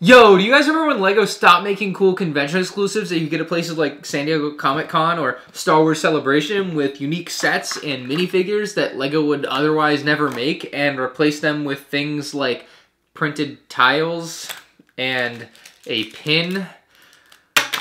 Yo, do you guys remember when LEGO stopped making cool convention exclusives that you get at places like San Diego Comic-Con or Star Wars Celebration with unique sets and minifigures that LEGO would otherwise never make, and replace them with things like printed tiles and a pin?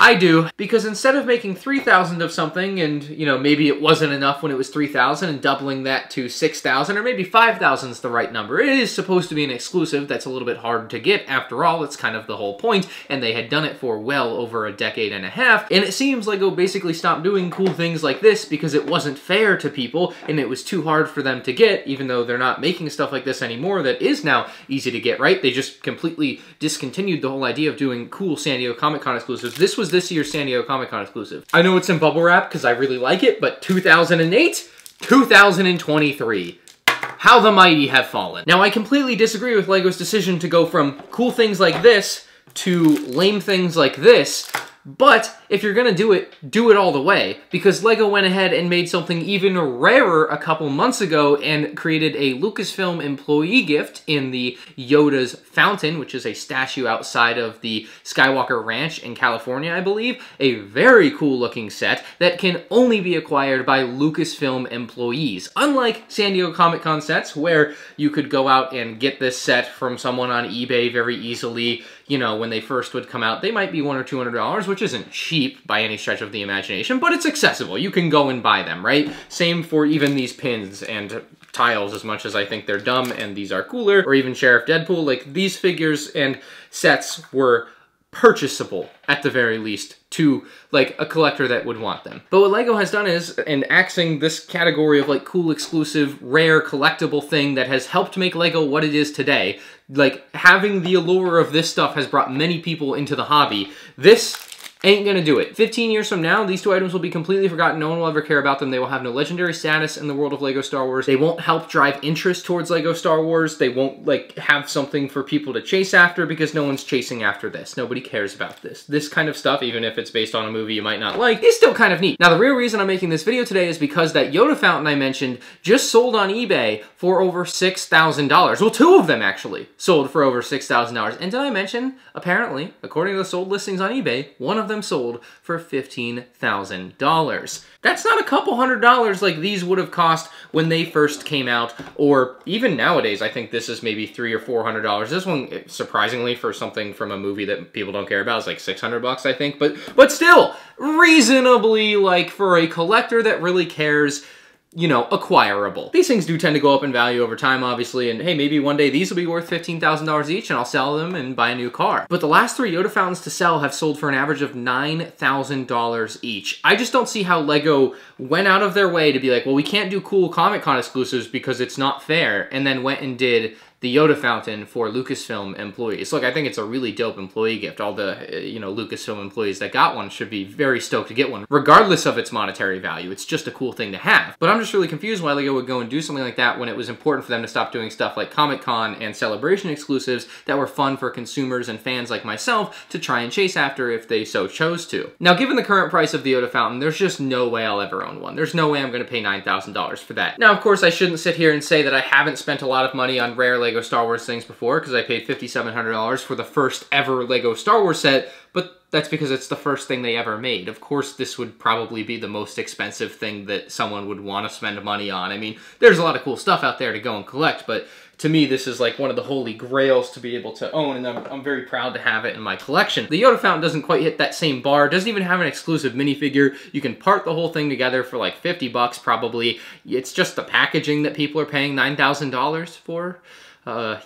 I do, because instead of making 3,000 of something and, you know, maybe it wasn't enough when it was 3,000 and doubling that to 6,000 or maybe 5,000 is the right number. It is supposed to be an exclusive that's a little bit hard to get. After all, it's kind of the whole point, and they had done it for well over a decade and a half, and it seems LEGO basically stopped doing cool things like this because it wasn't fair to people and it was too hard for them to get, even though they're not making stuff like this anymore that is now easy to get, right? They just completely discontinued the whole idea of doing cool San Diego Comic-Con exclusives. This was this year's San Diego Comic-Con exclusive. I know it's in bubble wrap because I really like it, but 2008, 2023. How the mighty have fallen. Now, I completely disagree with LEGO's decision to go from cool things like this to lame things like this, but if you're gonna do it all the way, because LEGO went ahead and made something even rarer a couple months ago and created a Lucasfilm employee gift in the Yoda's Fountain, which is a statue outside of the Skywalker Ranch in California, I believe. A very cool looking set that can only be acquired by Lucasfilm employees. Unlike San Diego Comic-Con sets, where you could go out and get this set from someone on eBay very easily. You know, when they first would come out, they might be $100 or $200, which isn't cheap by any stretch of the imagination, but it's accessible. You can go and buy them, right? Same for even these pins and tiles, as much as I think they're dumb and these are cooler, or even Sheriff Deadpool. Like, these figures and sets were purchasable, at the very least, to, like, a collector that would want them. But what LEGO has done is, in axing this category of, like, cool, exclusive, rare, collectible thing that has helped make LEGO what it is today, like, having the allure of this stuff has brought many people into the hobby. This ain't gonna do it. 15 years from now, these two items will be completely forgotten. No one will ever care about them. They will have no legendary status in the world of LEGO Star Wars. They won't help drive interest towards LEGO Star Wars. They won't, like, have something for people to chase after because no one's chasing after this. Nobody cares about this. This kind of stuff, even if it's based on a movie you might not like, is still kind of neat. Now, the real reason I'm making this video today is because that Yoda fountain I mentioned just sold on eBay for over $6,000. Well, two of them, actually, sold for over $6,000. And did I mention, apparently, according to the sold listings on eBay, one of them sold for $15,000. That's not a couple $100 like these would have cost when they first came out, or even nowadays. I think this is maybe $300 or $400. This one, surprisingly, for something from a movie that people don't care about, is like 600 bucks, I think. But still, reasonably, like, for a collector that really cares, you know, acquirable. These things do tend to go up in value over time, obviously, and hey, maybe one day these will be worth $15,000 each and I'll sell them and buy a new car. But the last three Yoda fountains to sell have sold for an average of $9,000 each. I just don't see how LEGO went out of their way to be like, well, we can't do cool Comic-Con exclusives because it's not fair, and then went and did the Yoda fountain for Lucasfilm employees. Look, I think it's a really dope employee gift. All the, you know, Lucasfilm employees that got one should be very stoked to get one, regardless of its monetary value. It's just a cool thing to have. But I'm just really confused why LEGO would go and do something like that when it was important for them to stop doing stuff like Comic-Con and Celebration exclusives that were fun for consumers and fans like myself to try and chase after if they so chose to. Now, given the current price of the Yoda fountain, there's just no way I'll ever own one. There's no way I'm going to pay $9,000 for that. Now, of course, I shouldn't sit here and say that I haven't spent a lot of money on rare LEGO Star Wars things before, because I paid $5,700 for the first ever LEGO Star Wars set, but that's because it's the first thing they ever made. Of course, this would probably be the most expensive thing that someone would want to spend money on. I mean, there's a lot of cool stuff out there to go and collect, but to me, this is like one of the holy grails to be able to own, and I'm very proud to have it in my collection. The Yoda fountain doesn't quite hit that same bar. It doesn't even have an exclusive minifigure. You can part the whole thing together for like 50 bucks probably. It's just the packaging that people are paying $9,000 for.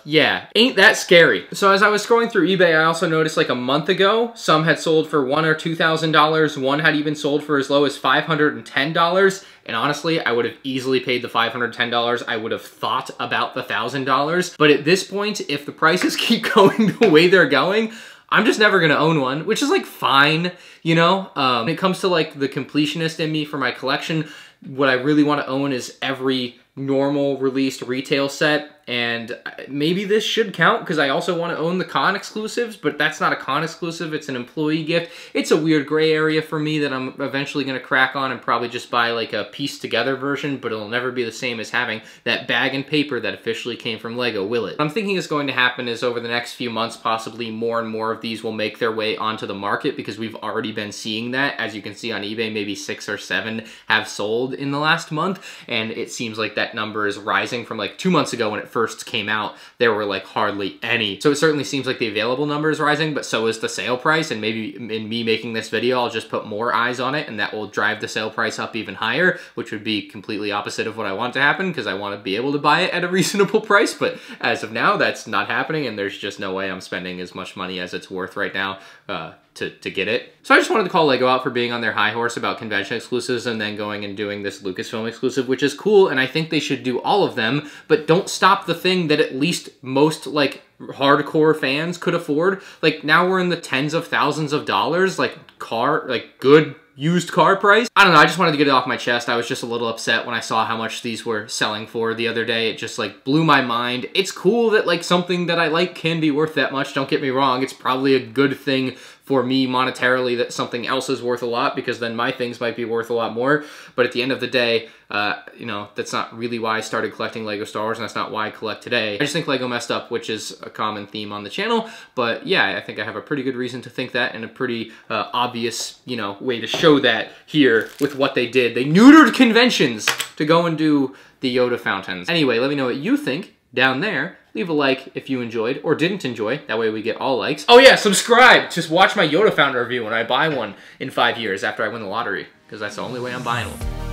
Yeah, ain't that scary. So as I was scrolling through eBay, I also noticed like a month ago, some had sold for $1,000 or $2,000. One had even sold for as low as $510. And honestly, I would have easily paid the $510. I would have thought about the $1,000. But at this point, if the prices keep going the way they're going, I'm just never gonna own one, which is like fine, you know? When it comes to like the completionist in me for my collection, what I really want to own is every normal released retail set and maybe this should count because I also want to own the con exclusives, but that's not a con exclusive, it's an employee gift. It's a weird gray area for me that I'm eventually going to crack on and probably just buy like a piece together version, but it'll never be the same as having that bag and paper that officially came from LEGO, will it? What I'm thinking is going to happen is over the next few months, possibly more and more of these will make their way onto the market because we've already been seeing that. As you can see on eBay, maybe 6 or 7 have sold in the last month, and it seems like that number is rising from like 2 months ago when it first came out. There were like hardly any. So it certainly seems like the available number is rising, but so is the sale price, and maybe in me making this video, I'll just put more eyes on it, and that will drive the sale price up even higher, which would be completely opposite of what I want to happen because I want to be able to buy it at a reasonable price. But as of now, that's not happening, and there's just no way I'm spending as much money as it's worth right now to get it. So I just wanted to call LEGO out for being on their high horse about convention exclusives and then going and doing this Lucasfilm exclusive, which is cool, and I think they should do all of them, but don't stop the thing that at least most, like, hardcore fans could afford. Like, now we're in the tens of thousands of dollars, like, good used car price. I don't know, I just wanted to get it off my chest. I was just a little upset when I saw how much these were selling for the other day. It just like blew my mind. It's cool that like something that I like can be worth that much, don't get me wrong. It's probably a good thing for me monetarily that something else is worth a lot, because then my things might be worth a lot more. But at the end of the day, you know, that's not really why I started collecting LEGO Star Wars, and that's not why I collect today. I just think LEGO messed up, which is a common theme on the channel. But yeah, I think I have a pretty good reason to think that, and a pretty obvious, you know, way to show that here with what they did. They neutered conventions to go and do the Yoda fountains. Anyway, let me know what you think down there. Leave a like if you enjoyed or didn't enjoy. That way we get all likes. Oh yeah, subscribe! Just watch my Yoda fountain review when I buy one in 5 years after I win the lottery, because that's the only way I'm buying one.